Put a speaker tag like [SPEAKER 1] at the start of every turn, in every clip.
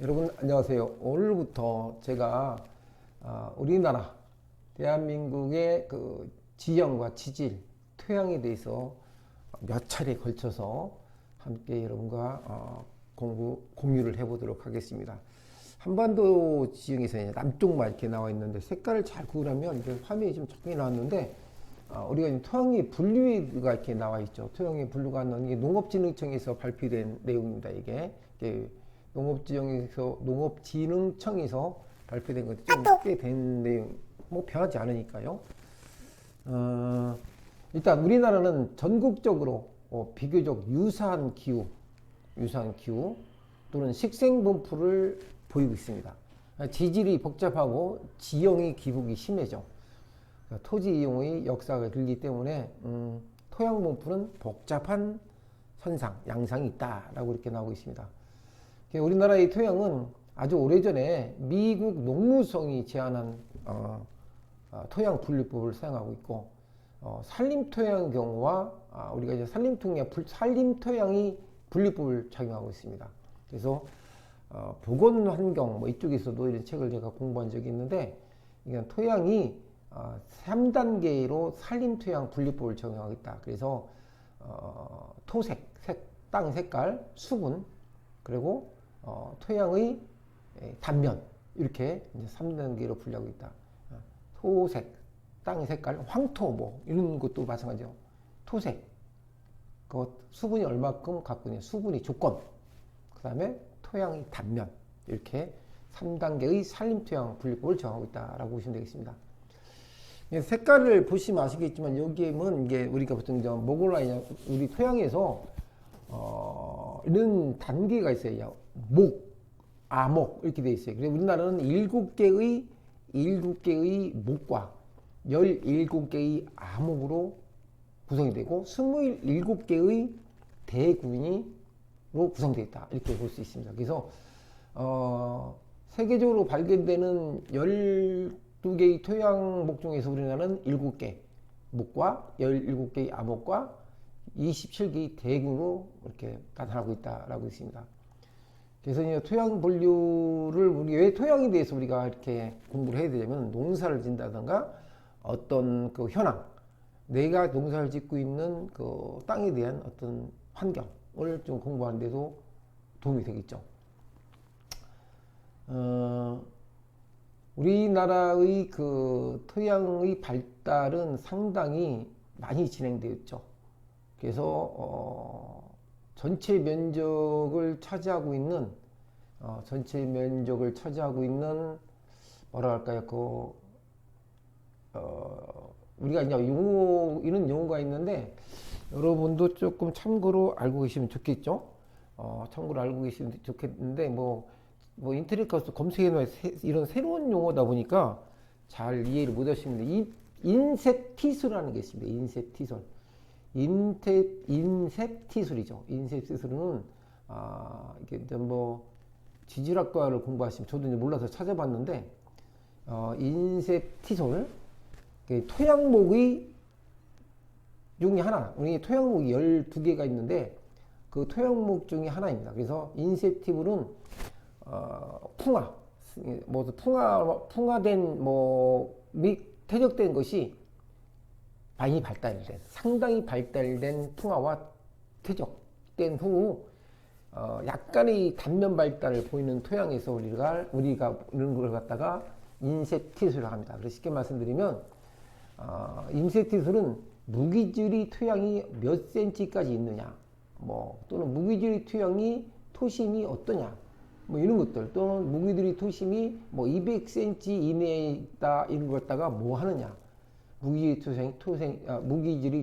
[SPEAKER 1] 여러분 안녕하세요. 오늘부터 제가 우리나라 대한민국의 그 지형과 지질, 토양에 대해서 몇 차례 걸쳐서 함께 여러분과 공유를 해보도록 하겠습니다. 한반도 지형에서 남쪽만 이렇게 나와 있는데 색깔을 잘 구분하면 이게 화면이 좀 적게 나왔는데 우리가 토양의 분류가 이렇게 나와 있죠. 토양의 분류가 나온 게 농업진흥청에서 발표된 내용입니다. 이게 농업진흥청에서 발표된 것도 좀 꽤 된 내용, 뭐 변하지 않으니까요. 일단 우리나라는 전국적으로 비교적 유사한 기후 또는 식생 분포를 보이고 있습니다. 지질이 복잡하고 지형의 기복이 심해져. 토지 이용의 역사가 길기 때문에 토양 분포는 복잡한 현상, 양상이 있다라고 이렇게 나오고 있습니다. 우리나라의 토양은 아주 오래전에 미국 농무성이 제안한 토양 분류법을 사용하고 있고 산림토양의 경우와 우리가 이제 산림토양이 분류법을 작용하고 있습니다. 그래서 보건환경 뭐 이쪽에서도 이런 책을 제가 공부한 적이 있는데 이건 토양이 3단계로 산림토양 분류법을 적용하고 있다. 그래서 토색, 땅 색깔, 수분, 그리고 토양의 단면 이렇게 이제 3단계로 분류하고 있다. 토색, 땅의 색깔, 황토 뭐 이런 것도 마찬가지죠. 토색, 그 수분이 얼마큼 갖고 있는 수분이 조건, 그 다음에 토양의 단면 이렇게 3단계의 산림토양 분류법을 정하고 있다라고 보시면 되겠습니다. 색깔을 보시면 아시겠지만 여기에는 이게 우리가 보통 모골라이나 우리 토양에서 이런 단계가 있어요. 목, 아목 이렇게 돼 있어요. 그래서 우리나라는 7개의 목과 17개의 아목으로 구성이 되고 27개의 대군으로 구성되어 있다. 이렇게 볼 수 있습니다. 그래서 세계적으로 발견되는 12개의 토양목 중에서 우리나라는 7개 목과 17개의 아목과 27개의 대군으로 이렇게 나타나고 있다라고 있습니다. 그래서 이제 토양 분류를 우리 왜 토양에 대해서 우리가 이렇게 공부를 해야 되냐면 농사를 짓는다든가 어떤 그 현황, 내가 농사를 짓고 있는 그 땅에 대한 어떤 환경을 좀 공부하는 데도 도움이 되겠죠. 우리나라의 그 토양의 발달은 상당히 많이 진행되었죠. 그래서 전체 면적을 차지하고 있는 뭐라 할까요? 우리가 이제 이런 용어가 있는데 여러분도 조금 참고로 알고 계시면 좋겠죠. 참고로 알고 계시면 좋겠는데 뭐 인터넷 가서 검색해놓은 이런 새로운 용어다 보니까 잘 이해를 못 하시는데 인셉티술이라는 게 있습니다. 인셉티술이죠. 인셉티술은 이게 뭐 지질학과를 공부하시면 저도 이제 몰라서 찾아봤는데 인셉티술 토양목의 중에 하나. 우리 토양목이 12개가 있는데 그 토양목 중에 하나입니다. 그래서 인셉티술은 풍화된 및 퇴적된 것이 많이 상당히 발달된 풍화와 퇴적된 후 약간의 단면 발달을 보이는 토양에서 우리가 이런 걸 갖다가 인셉티술을 합니다. 그래서 쉽게 말씀드리면 인셉티술은 무기질의 토양이 몇 cm까지 있느냐, 또는 무기질의 토양이 토심이 어떠냐, 이런 것들, 또는 무기질의 토심이 200cm 이내에 있다, 이런 걸 갖다가 뭐 하느냐, 무기질의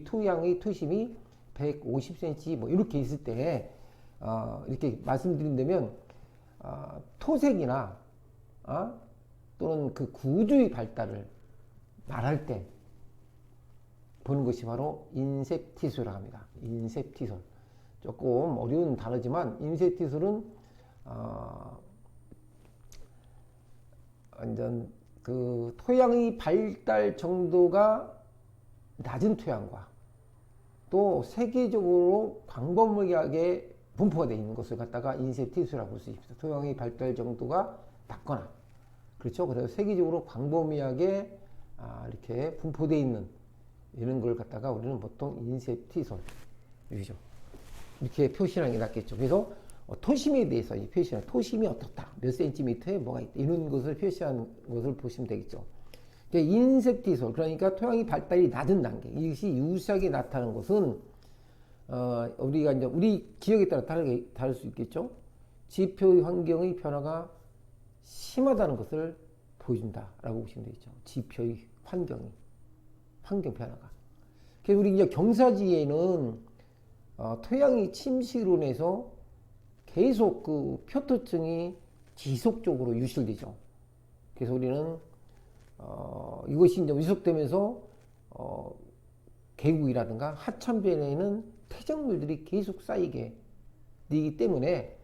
[SPEAKER 1] 토양의 토심이 150cm 이렇게 있을 때 이렇게 말씀드린다면 토색이나 또는 그 구조의 발달을 말할 때 보는 것이 바로 인셉티술이라고 합니다. 인셉티술. 조금 어려운 단어지만 인셉티술은 완전 그 토양의 발달 정도가 낮은 토양과 또 세계적으로 광범위하게 분포가 되어 있는 것을 갖다가 인셉티수라고 볼 수 있습니다. 토양의 발달 정도가 낮거나, 그렇죠. 그래서 세계적으로 광범위하게 이렇게 분포되어 있는 이런 걸 갖다가 우리는 보통 인셉티솔, 여기죠. 이렇게 표시하는 게 낫겠죠. 그래서 토심에 대해서 이 표시는 토심이 어떻다, 몇 센티미터에 뭐가 있다, 이런 것을 표시하는 것을 보시면 되겠죠. 인셉티솔, 그러니까 토양이 발달이 낮은 단계, 이것이 유사하게 나타나는 것은 우리가 이제 우리 지역에 따라 다를 수 있겠죠. 지표 환경의 변화가 심하다는 것을 보여준다라고 보시면 되겠죠. 지표의 환경 변화가. 그래서 우리 이제 경사지에는 토양이 침식으로 인해서 계속 그 표토층이 지속적으로 유실되죠. 그래서 우리는 이것이 이제 위속되면서 계곡이라든가 하천변에는 퇴적물들이 계속 쌓이게 되기 때문에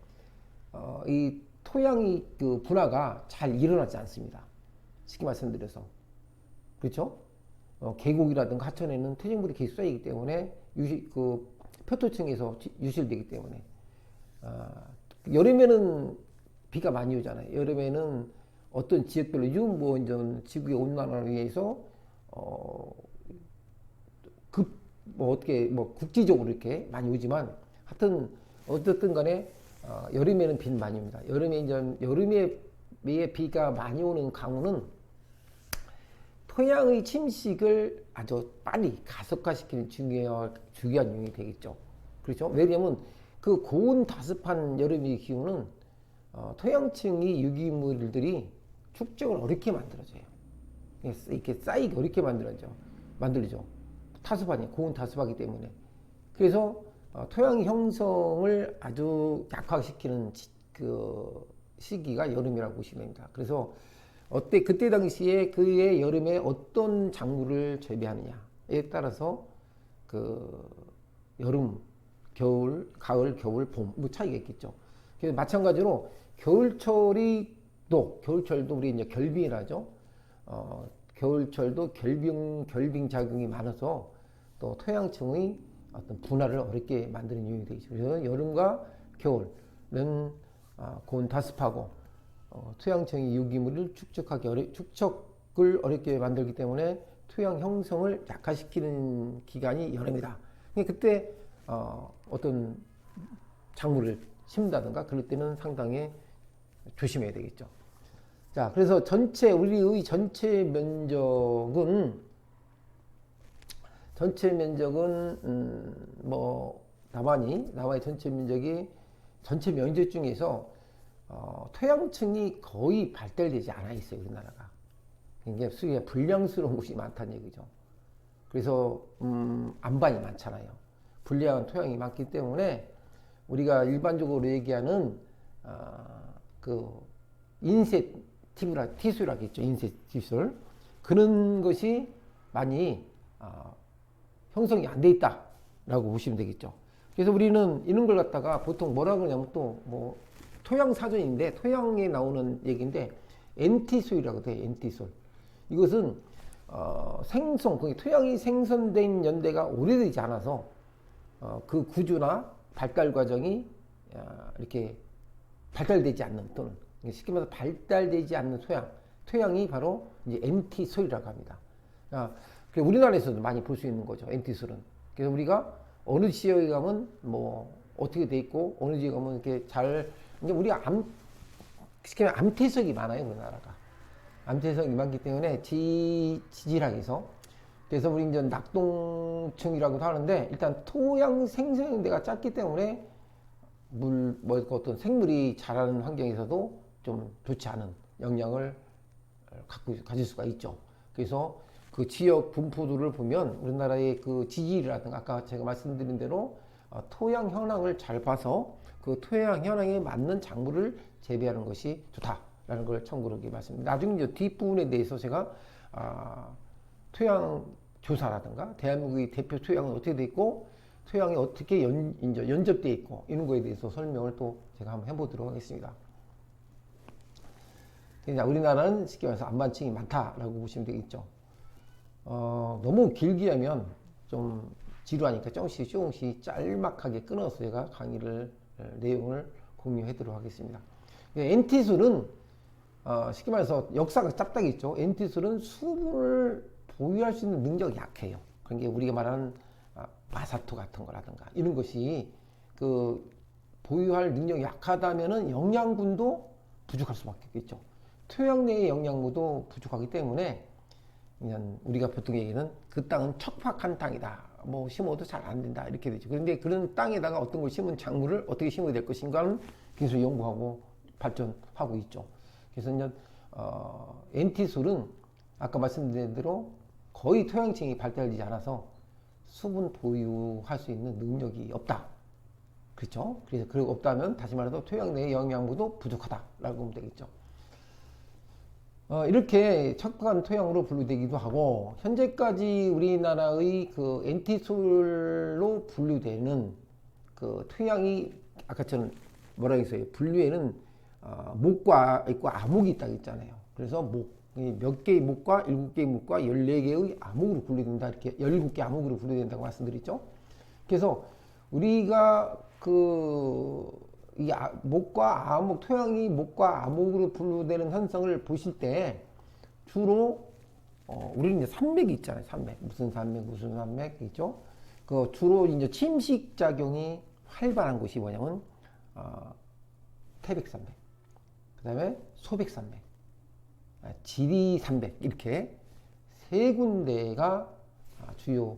[SPEAKER 1] 이 토양이 그 분화가 잘 일어나지 않습니다. 쉽게 말씀드려서, 그렇죠? 계곡이라든가 하천에는 퇴적물이 계속 쌓이기 때문에 그 표토층에서 유실되기 때문에 여름에는 비가 많이 오잖아요. 여름에는 어떤 지역별로 뭐 이제 지구의 온난화로 인해서 어떻게 국지적으로 이렇게 많이 오지만 하여튼 어쨌든 간에 여름에는 비는 많이 옵니다. 여름에 비가 많이 오는 강우는 토양의 침식을 아주 빨리 가속화시키는 중요한 요인이 되겠죠. 그렇죠? 왜냐하면 그 고온 다습한 여름의 기후는 토양층이 유기물들이 축적을 어렵게 만들어져요. 이렇게 쌓이기 어렵게 만들죠. 고온 다습하기 때문에. 그래서 토양 형성을 아주 약화시키는 그 시기가 여름이라고 보시면 됩니다. 그래서 그때 당시에 그의 여름에 어떤 작물을 재배하느냐에 따라서 그 여름, 겨울, 가을, 겨울, 봄 뭐 차이가 있겠죠. 그래서 마찬가지로 겨울철도 우리 이제 결빙이라죠. 겨울철도 결빙 작용이 많아서 또 토양층의 어떤 분화를 어렵게 만드는 요인이 되죠. 그래서 여름과 겨울은 고온 다습하고 토양층의 유기물을 축적을 어렵게 만들기 때문에 토양 형성을 약화시키는 기간이 여름이다. 그때 어떤 작물을 심는다든가 그럴 때는 상당히 조심해야 되겠죠. 자, 그래서 우리의 전체 면적은 남한의 전체 면적이 전체 면적 중에서 토양층이 거의 발달되지 않아 있어요, 우리나라가. 굉장히 수기가 불량스러운 곳이 많다는 얘기죠. 그래서 안반이 많잖아요. 불량한 토양이 많기 때문에 우리가 일반적으로 얘기하는 그 인셋티수라고 했죠. 인셋티술, 그런 것이 많이 형성이 안 돼 있다라고 보시면 되겠죠. 그래서 우리는 이런 걸 갖다가 보통 뭐라고 그러냐면 토양 사전인데 토양에 나오는 얘기인데 엔티솔이라고 돼요. 엔티솔. 이것은 토양이 생성된 연대가 오래되지 않아서 그 구조나 발달 과정이 이렇게 발달되지 않는, 또는 쉽게 말해서 발달되지 않는 토양이 바로 이제 엔티솔이라고 합니다. 우리나라에서도 많이 볼 수 있는 거죠, 엔티솔은. 그래서 우리가 어느 지역에 가면 어떻게 돼 있고 어느 지역에 가면 이렇게 이제 우리가 쉽게 말하면 암태석이 많아요, 우리나라가. 암태석이 많기 때문에 지질학에서. 그래서 우리 이제 낙동층이라고도 하는데, 일단 토양 생성대가 작기 때문에 어떤 생물이 자라는 환경에서도 좀 좋지 않은 영향을 가질 수가 있죠. 그래서 그 지역 분포도를 보면 우리나라의 그 지질이라든가 아까 제가 말씀드린 대로 토양 현황을 잘 봐서 그 토양 현황에 맞는 작물을 재배하는 것이 좋다라는 걸 참고로 말씀드립니다. 나중에 이제 뒷부분에 대해서 제가 토양 조사라든가 대한민국의 대표 토양은 어떻게 돼 있고 토양이 어떻게 연접되어 있고 이런 거에 대해서 설명을 또 제가 한번 해보도록 하겠습니다. 우리나라는 쉽게 말해서 안반층이 많다라고 보시면 되겠죠. 너무 길게 하면 좀 지루하니까 조금씩 짤막하게 끊어서 제가 강의를 내용을 공유하도록 하겠습니다. NT술은 쉽게 말해서 역사가 짭딱이 있죠. NT술은 수분을 보유할 수 있는 능력이 약해요. 그러니까 우리가 말하는 마사토 같은 거라든가 이런 것이 그 보유할 능력이 약하다면은 영양분도 부족할 수밖에 없겠죠. 토양 내의 영양분도 부족하기 때문에 그냥 우리가 보통 얘기는 그 땅은 척박한 땅이다. 뭐 심어도 잘 안 된다. 이렇게 되죠. 그런데 그런 땅에다가 어떤 걸 심은 작물을 어떻게 심어야 될 것인가는 계속 연구하고 발전하고 있죠. 그래서 이제 NT술은 아까 말씀드린 대로 거의 토양층이 발달되지 않아서 수분 보유할 수 있는 능력이 없다. 그렇죠? 그래서 그리고 없다면 다시 말해서 토양 내의 영양분도 부족하다라고 보면 되겠죠. 이렇게 척박한 토양으로 분류되기도 하고 현재까지 우리나라의 그 NT술로 분류되는 그 토양이 아까 저는 뭐라 했어요? 분류에는 목과 있고 암흑이 있다고 했잖아요. 그래서 몇 개의 목과 7개의 목과 14개의 암흑으로 분류된다. 이렇게 17개 암흑으로 분류된다고 말씀드렸죠. 그래서 우리가 이 목과 암흑, 토양이 목과 암흑으로 분류되는 현상을 보실 때 주로 우리는 이제 산맥이 있잖아요. 산맥. 무슨 산맥 있죠? 그 주로 이제 침식 작용이 활발한 곳이 뭐냐면 태백산맥, 그다음에 소백산맥, 지리산맥 이렇게 세 군데가 주요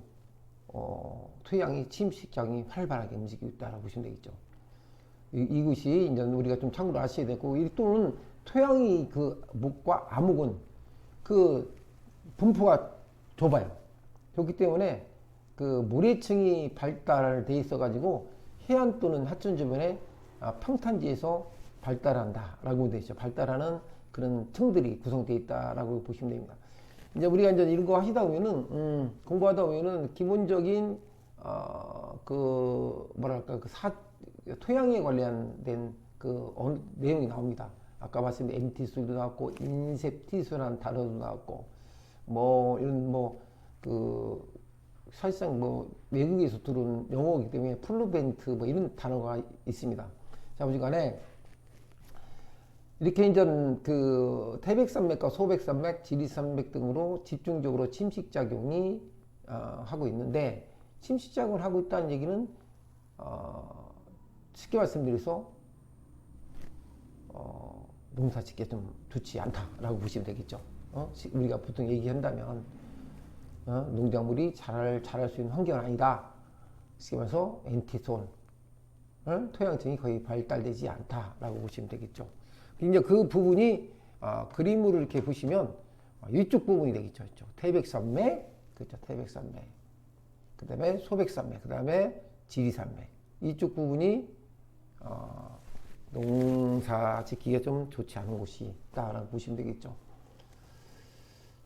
[SPEAKER 1] 토양이 침식 작용이 활발하게 움직이고 있다라고 보시면 되겠죠. 이것이 이제 우리가 좀 참고로 아셔야 되고, 또는 토양이 그 목과 암흑은 그 분포가 좁아요. 그렇기 때문에 그 모래층이 발달돼 있어 가지고 해안 또는 하천 주변에 평탄지에서 발달한다라고 되어 있죠. 발달하는 그런 층들이 구성되어 있다라고 보시면 됩니다. 이제 우리가 이제 이런 거 하시다 보면은 공부하다 보면은 기본적인 그 뭐랄까 토양에 관련된 그 내용이 나옵니다. 아까 말씀드린 MT술도 나왔고 인셉티술이라는 단어도 나왔고 뭐 이런 사실상 외국에서 들어온 영어이기 때문에 플루벤트 이런 단어가 있습니다. 자, 어지간에 이렇게 이제 그 태백산맥과 소백산맥, 지리산맥 등으로 집중적으로 침식작용이 하고 있는데, 침식작용을 하고 있다는 얘기는 쉽게 말씀드려서 농사 짓기 좀 좋지 않다라고 보시면 되겠죠. 우리가 보통 얘기한다면 농작물이 자랄 수 있는 환경은 아니다. 쉽게 말해서 NT술, 토양층이 거의 발달되지 않다라고 보시면 되겠죠. 이제 그 부분이 그림으로 이렇게 보시면 이쪽 부분이 되겠죠. 태백산맥, 그렇죠. 태백산맥. 그 다음에 소백산맥, 그 다음에 지리산맥. 이쪽 부분이 농사 짓기가 좀 좋지 않은 곳이 있다라고 보시면 되겠죠.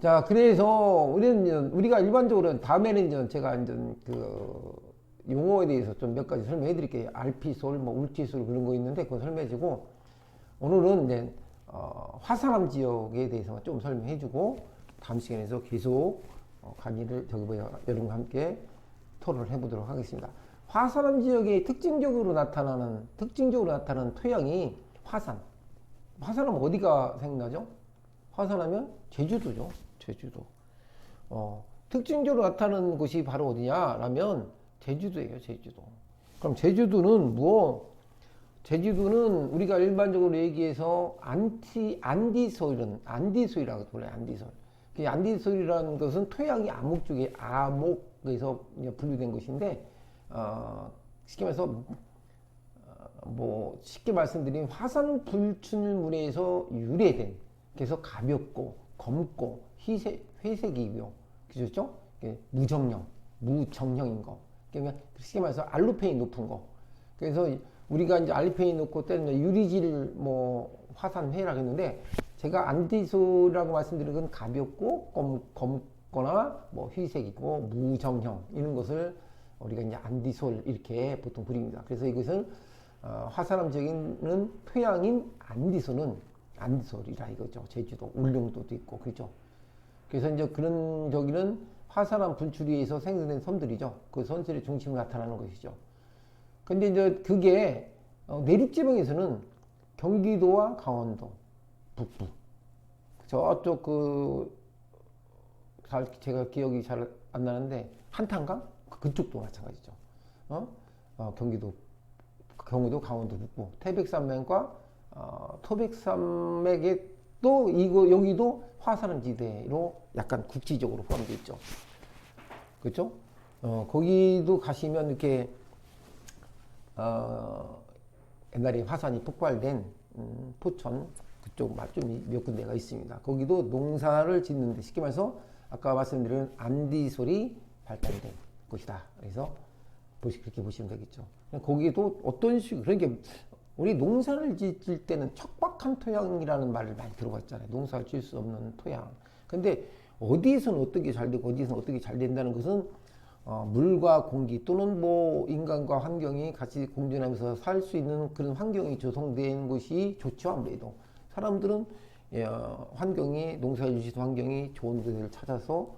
[SPEAKER 1] 자, 그래서 우리가 일반적으로 다음에는 이제 제가 이제 그 용어에 대해서 좀 몇 가지 설명해 드릴게요. 알피솔, 울티솔 그런 거 있는데 그거 설명해 주고, 오늘은 이제 화산암 지역에 대해서 좀 설명해 주고, 다음 시간에서 계속 강의를 여러분과 함께 토론을 해 보도록 하겠습니다. 화산암 지역에 특징적으로 나타나는 토양이 화산하면 어디가 생각나죠? 화산하면 제주도죠. 제주도. 특징적으로 나타나는 곳이 바로 어디냐라면 제주도예요. 제주도. 그럼 제주도는 제주도는 우리가 일반적으로 얘기해서 안디소일이라고 불러요. 안디소일. 안디소일이라는 것은 토양이 암흑 쪽에 암흑에서 분류된 것인데, 쉽게 말해서 쉽게 말씀드리면 화산 불출물에서 유래된, 그래서 가볍고 검고 회색이고요. 그렇죠? 무정형인 거. 그러니까 쉽게 말해서 알루페인이 높은 거. 그래서 우리가 이제 알루페인 놓고 때는 유리질 화산회라고 했는데, 제가 안디솔이라고 말씀드린 건 가볍고 검거나 회색이고 무정형 이런 것을 우리가 이제 안디솔 이렇게 보통 부릅니다. 그래서 이것은 화산암 지역에는 토양인 안디솔이라 이거죠. 제주도, 울릉도도 있고 그렇죠. 그래서 이제 그런 저기는 화산암 분출위에서 생성된 섬들이죠. 그 섬들의 중심으로 나타나는 것이죠. 근데 이제 그게 내륙 지방에서는 경기도와 강원도 북부 저쪽 제가 기억이 잘 안 나는데 한탄강 그쪽도 마찬가지죠. 경기도 강원도 북부 태백산맥과 토백산맥에 또 여기도 화산암 지대로 약간 국지적으로 포함되어 있죠. 그렇죠? 거기도 가시면 이렇게 옛날에 화산이 폭발된 포천 그쪽 좀 몇 군데가 있습니다. 거기도 농사를 짓는데 쉽게 말해서 아까 말씀드린 안디솔이 발달된 곳이다. 그래서 그렇게 보시면 되겠죠. 거기도 어떤 그러니까 우리 농사를 짓을 때는 척박한 토양이라는 말을 많이 들어봤잖아요. 농사를 지을 수 없는 토양. 근데 어디에서는 어떻게 잘 되고 어디에서는 어떻게 잘 된다는 것은 물과 공기 또는 뭐 인간과 환경이 같이 공존하면서 살 수 있는 그런 환경이 조성된 곳이 좋죠. 아무래도 사람들은 농사를 지을 환경이 좋은 곳을 찾아서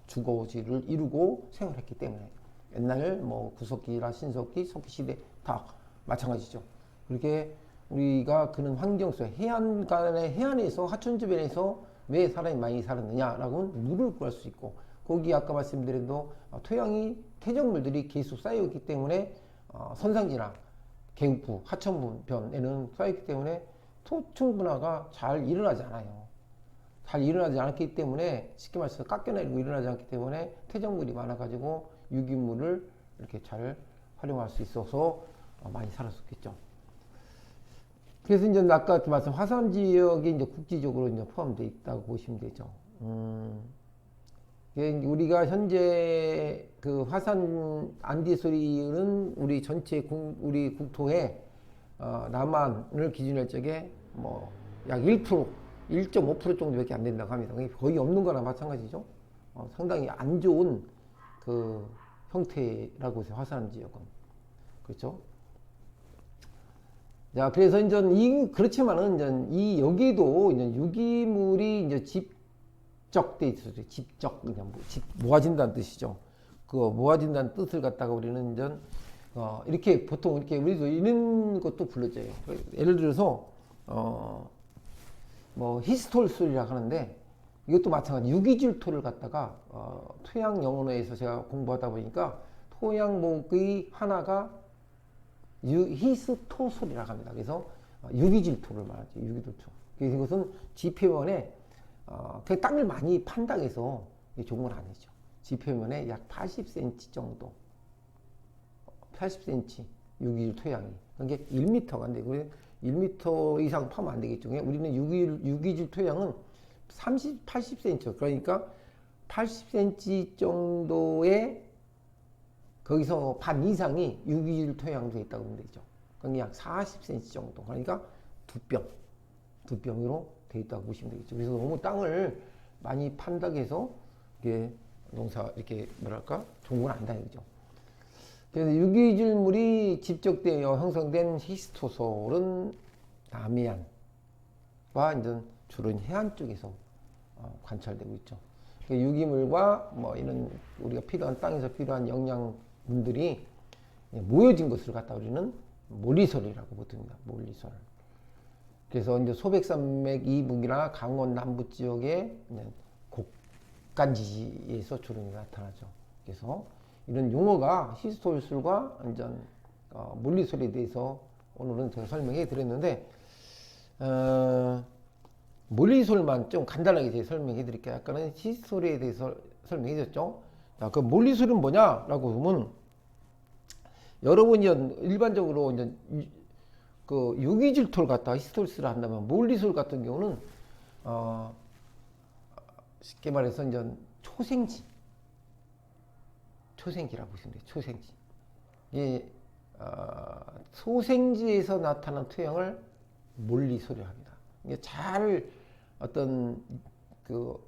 [SPEAKER 1] 주거지를 이루고 생활했기 때문에 옛날 뭐 구석기나 신석기, 석기시대 다 마찬가지죠. 그렇게 우리가 그런 환경 속에 해안에서 하천주변에서 왜 사람이 많이 살았느냐라고는 물을 구할 수 있고 거기 아까 말씀드린 토양이 퇴적물들이 계속 쌓여있기 때문에 선상지나 계곡부, 하천변에는 쌓여있기 때문에 토층 분화가 잘 일어나지 않아요. 잘 일어나지 않기 때문에 쉽게 말해서 깎여내리고 일어나지 않기 때문에 퇴적물이 많아가지고 유기물을 이렇게 잘 활용할 수 있어서 많이 살았었겠죠. 그래서 이제 아까 말씀 화산 지역이 이제 국지적으로 이제 포함되어 있다고 보시면 되죠. 우리가 현재 그 화산 안디솔은 우리 전체 우리 국토의 남한을 기준으로 할 적에 뭐 약 1%, 1.5% 정도밖에 안 된다고 합니다. 거의 없는 거나 마찬가지죠. 상당히 안 좋은 그 형태라고 해서 화산 지역은 그렇죠. 자, 그래서 이제 그렇지만은 이제 여기도 이제 유기물이 이제 집적돼 있어요. 집적 그냥 모아진다는 뜻이죠. 그 모아진다는 뜻을 갖다가 우리는 이제 이렇게 보통 이렇게 우리도 이런 것도 불러져요. 예를 들어서 뭐 히스톨술이라고 하는데 이것도 마찬가지 유기질토를 갖다가 토양 영어에서 제가 공부하다 보니까 토양목의 하나가 히스토솔이라고 합니다. 그래서 유기질토를 말하죠. 유기질토. 그래서 이것은 지표면에 그 땅을 많이 판다고 해서 좋은 건 아니죠. 지표면에 약 80cm 정도 80cm 유기질 토양이 그게 1m가 안 되고 1m 이상 파면 안 되겠죠. 우리는 유기질 토양은 80cm 그러니까 80cm 정도의 거기서 반 이상이 유기질 토양도 있다고 보면 되죠. 그러니까 약 40cm 정도 그러니까 두 병으로 되어 있다고 보시면 되겠죠. 그래서 너무 땅을 많이 판다고 해서 이게 농사 이렇게 뭐랄까 좋은 건 아니다 이거죠. 그래서 유기질물이 집적되어 형성된 히스토솔은 남해안과 이제 주로 해안 쪽에서 관찰되고 있죠. 유기물과 뭐 이런 우리가 필요한 땅에서 필요한 영양분들이 모여진 것을 갖다 우리는 몰리솔이라고 부릅니다. 몰리솔. 그래서 이제 소백산맥 이북이나 강원 남부 지역의 곡간지지에서 주로 나타나죠. 그래서 이런 용어가 히스토솔과 완전 몰리솔에 대해서 오늘은 제가 설명해 드렸는데 몰리솔만 좀 간단하게 제가 설명해 드릴게요. 아까는 히스토리에 대해서 설명해 드렸죠. 자, 그 몰리솔은 뭐냐라고 보면 여러분이 일반적으로 이제 그 유기질토를 갖다가 히스토리스를 한다면 몰리솔 같은 경우는 쉽게 말해서 이제 초생지라고 보시면 돼요. 초생지. 소생지에서 나타난 토양을 몰리솔이라고 합니다. 이게 잘 어떤 그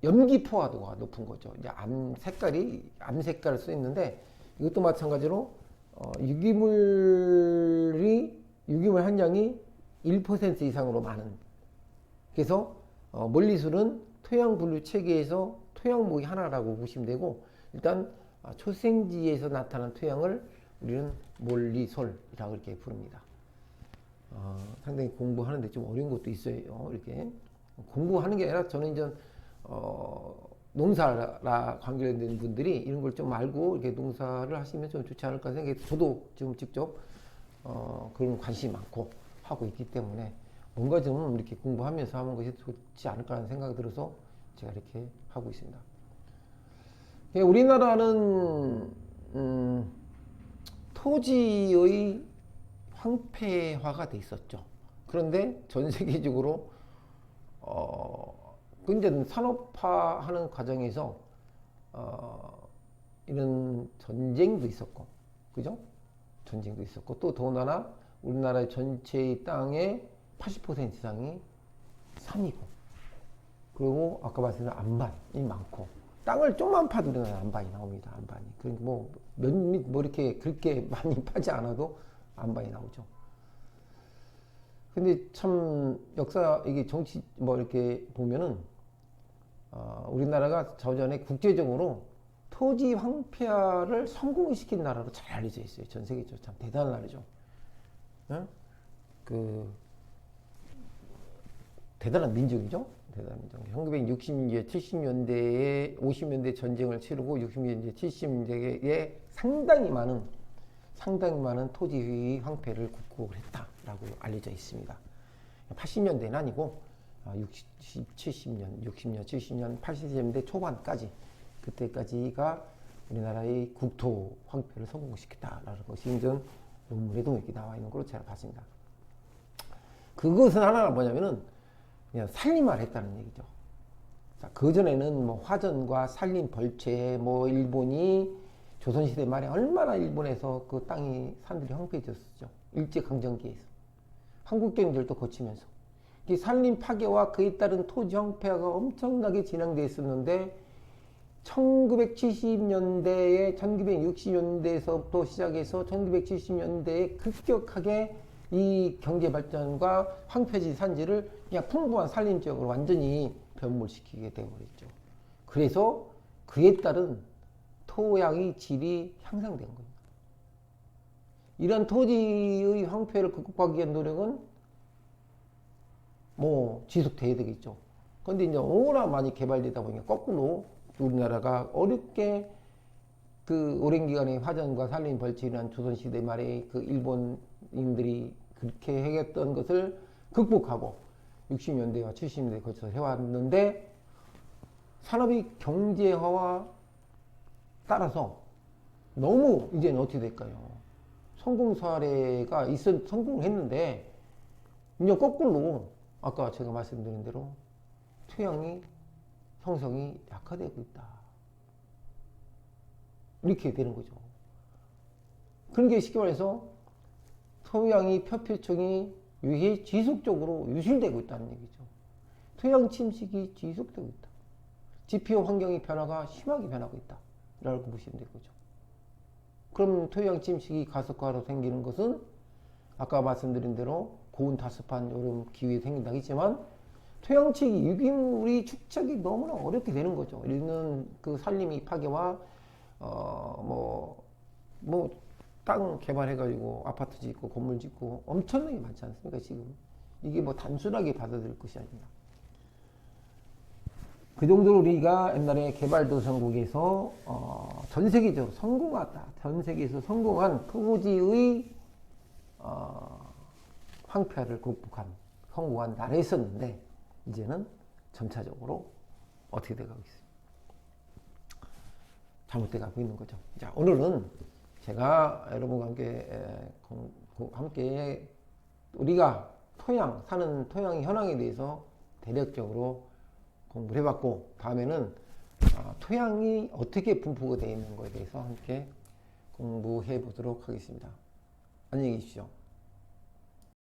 [SPEAKER 1] 염기 포화도가 높은 거죠. 이제 암 색깔을 써 있는데 이것도 마찬가지로 유기물 함량이 1% 이상으로 많은. 그래서 몰리솔은 토양 분류 체계에서 토양목이 하나라고 보시면 되고 일단 초생지에서 나타난 토양을 우리는 몰리솔이라고 이렇게 부릅니다. 상당히 공부하는데 좀 어려운 것도 있어요. 이렇게 공부하는 게 아니라 저는 이제 농사라 관계된 분들이 이런 걸 좀 알고 이렇게 농사를 하시면 좀 좋지 않을까 생각해서 저도 지금 직접 그런 관심이 많고 하고 있기 때문에 뭔가 좀 이렇게 공부하면서 하는 것이 좋지 않을까라는 생각이 들어서 제가 이렇게 하고 있습니다. 우리나라는 토지의 황폐화가 돼 있었죠. 그런데 전 세계적으로 이제 산업화하는 과정에서 이런 전쟁도 있었고, 그죠? 전쟁도 있었고, 또 더군다나 우리나라 전체의 땅의 80% 이상이 산이고, 그리고 아까 말씀드린 안반이 많고, 땅을 좀만 파도 우리나라 안반이 나옵니다. 안반이. 그러니까 뭐 이렇게 그렇게 많이 파지 않아도 안반이 나오죠. 근데 참 역사, 이게 정치 이렇게 보면은 우리나라가 저전에 국제적으로 토지 황폐화를 성공시킨 나라로 잘 알려져 있어요. 전 세계적으로 참 대단한 나라죠. 응? 대단한 민족이죠. 대단한 민족. 1960년대, 70년대에 50년대 전쟁을 치르고 60년대, 70년대에 상당히 많은 토지 황폐를 극복을 했다라고 알려져 있습니다. 80년대는 아니고 60, 70년, 60년, 70년, 80년대 초반까지 그때까지가 우리나라의 국토 황폐를 성공시켰다라는 것이 인전 논문에도 이렇게 나와 있는 걸로 제가 봤습니다. 그것은 하나가 뭐냐면은 그냥 살림만 했다는 얘기죠. 자, 그전에는 뭐 화전과 산림 벌채, 일본이 조선시대 말에 얼마나 일본에서 그 땅이 산들이 황폐해졌었죠. 일제강점기에서. 한국경제도 거치면서. 이 산림 파괴와 그에 따른 토지 황폐화가 엄청나게 진행되어 있었는데 1970년대에 1960년대에서부터 시작해서 1970년대에 급격하게 이 경제 발전과 황폐지 산지를 그냥 풍부한 산림 지역으로 완전히 변모시키게 되어버렸죠. 그래서 그에 따른 토양의 질이 향상된 겁니다. 이런 토지의 황폐를 극복하기 위한 노력은 지속돼야 되겠죠. 그런데 이제 워낙 많이 개발되다 보니까 거꾸로 우리나라가 어렵게 그 오랜 기간의 화전과 산림 벌채라는 조선시대 말에 그 일본인들이 그렇게 해했던 것을 극복하고 60년대와 70년대에 거쳐서 해왔는데 산업의 경제화와 따라서 너무 이제는 어떻게 될까요? 성공 사례가 성공을 했는데 이제 거꾸로 아까 제가 말씀드린 대로 토양이 형성이 약화되고 있다. 이렇게 되는 거죠. 그런 게 쉽게 말해서 토양이 표피층이 지속적으로 유실되고 있다는 얘기죠. 토양 침식이 지속되고 있다. 지표 환경의 변화가 심하게 변하고 있다. 라고 보시면 될 거죠. 그럼 토양 침식이 가속화로 생기는 것은 아까 말씀드린 대로 고온 다습한 여름 기후에 생긴다고 했지만 토양치기 유기물이 축적이 너무나 어렵게 되는 거죠. 이는 그 산림이 파괴와 땅 개발해가지고 아파트 짓고 건물 짓고 엄청나게 많지 않습니까? 지금 이게 단순하게 받아들일 것이 아닙니다. 그 정도로 우리가 옛날에 개발도상국에서 전 세계적으로 성공하다. 전 세계에서 성공한 토지의 황폐화를 극복한 성공한 나라에 있었는데 이제는 점차적으로 어떻게 돼가고 있어요? 잘못돼 가고 있는 거죠. 자, 오늘은 제가 여러분과 함께 우리가 사는 토양의 현황에 대해서 대략적으로 공부를 해봤고, 다음에는 토양이 어떻게 분포가 되어 있는 것에 대해서 함께 공부해 보도록 하겠습니다. 안녕히 계십시오.